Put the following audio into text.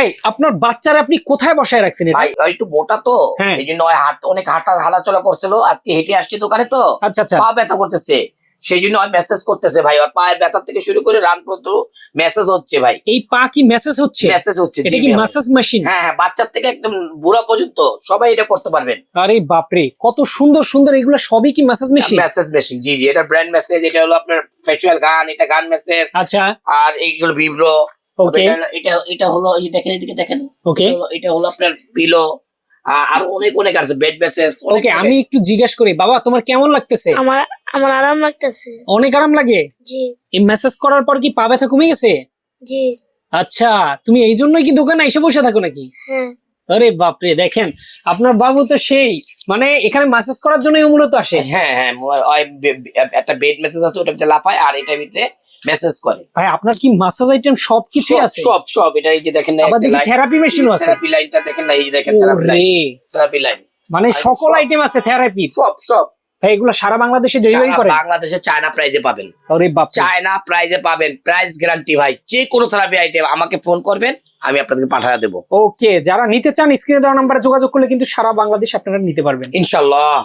ভাই আপনার বাচ্চারা আপনি কোথায় বসায় রাখছেন এটা? ভাই একটু মোটা তো, হ্যাঁ। এই জন্য অনেক হাঁটাচলা করছিল। আজকে হেঁটে আসছি দোকানে তো, আচ্ছা আচ্ছা। পা ব্যথা করতেছে, সেই জন্য মেসেজ করতেছে ভাই। আর পায়ের ব্যথা থেকে শুরু করে রান পর্যন্ত মেসেজ হচ্ছে ভাই। এই পা কি মেসেজ হচ্ছে? মেসেজ হচ্ছে, এটা জি কি ভাই। Massage machine? হ্যাঁ হ্যাঁ, বাচ্চার থেকে একদম বুড়া পর্যন্ত সবাই এটা করতে পারবেন। আরে বাপরে, কত সুন্দর সুন্দর, এগুলো সবই কি ম্যাসাজ মেশিন? মেসেজ মেশিন, জি জি। এটা ব্র্যান্ড মেসেজ, এটা হলো আপনার ফেসিয়াল গান, এটা গান মেসেজ। আচ্ছা আর এইগুলো ভিব্রো। ওকে এটা এটা হলো, এই যে দেখেন, এদিকে দেখেন, ওকে এটা হলো আপনার পিলো। আর অনেক অনেক আছে, বেড মেসেজ। ওকে। আমি একটু জিজ্ঞেস করি, বাবা তোমার কেমন লাগতেছে? আমার আমার আরাম লাগতেছে। অনেক আরাম লাগে? জি এই মেসেজ করার পর কি পা ব্যথা কমে গেছে? জি আচ্ছা, তুমি এই জন্যই কি দোকানে এসে বসে থাকো নাকি? হ্যাঁ আরে বাপরে, দেখেন আপনার বাবু তো সেই, মানে এখানে ম্যাসাজ করার জন্যই মূলত আসে। হ্যাঁ হ্যাঁ, একটা বেড মেসেজ আছে, ওটা ভিতরে লাফায় আর এটার ভিতরে মেসেজ করে। ভাই আপনার কি ম্যাসাজ আইটেম সবকিছু সব আছে? সব সব, এটা এই যে দেখেন না, আবার দেখি থেরাপি মেশিনও আছে। থেরাপি লাইনটা দেখেন না, এই যে দেখেন থেরাপি লাইন, ওরে, থেরাপি লাইন। মানে আর সকল সব- আইটেম আছে থেরাপি। সব সব ভাই এগুলো সারা বাংলাদেশে ডেলিভারি সারা করে? বাংলাদেশে চায়না প্রাইজে পাবেন। আরে বাপ, চায়না প্রাইজে পাবেন, প্রাইস গ্যারান্টি ভাই। যে কোনো থেরাপি আইটেম আমাকে ফোন করবেন, আমি আপনাদেরকে পাঠিয়ে দেবো ওকে। যারা নিতে চান স্ক্রিনে দেওয়া নাম্বারে যোগাযোগ করলে কিন্তু সারা বাংলাদেশ আপনারা নিতে পারবেন। ইনশাল্লাহ।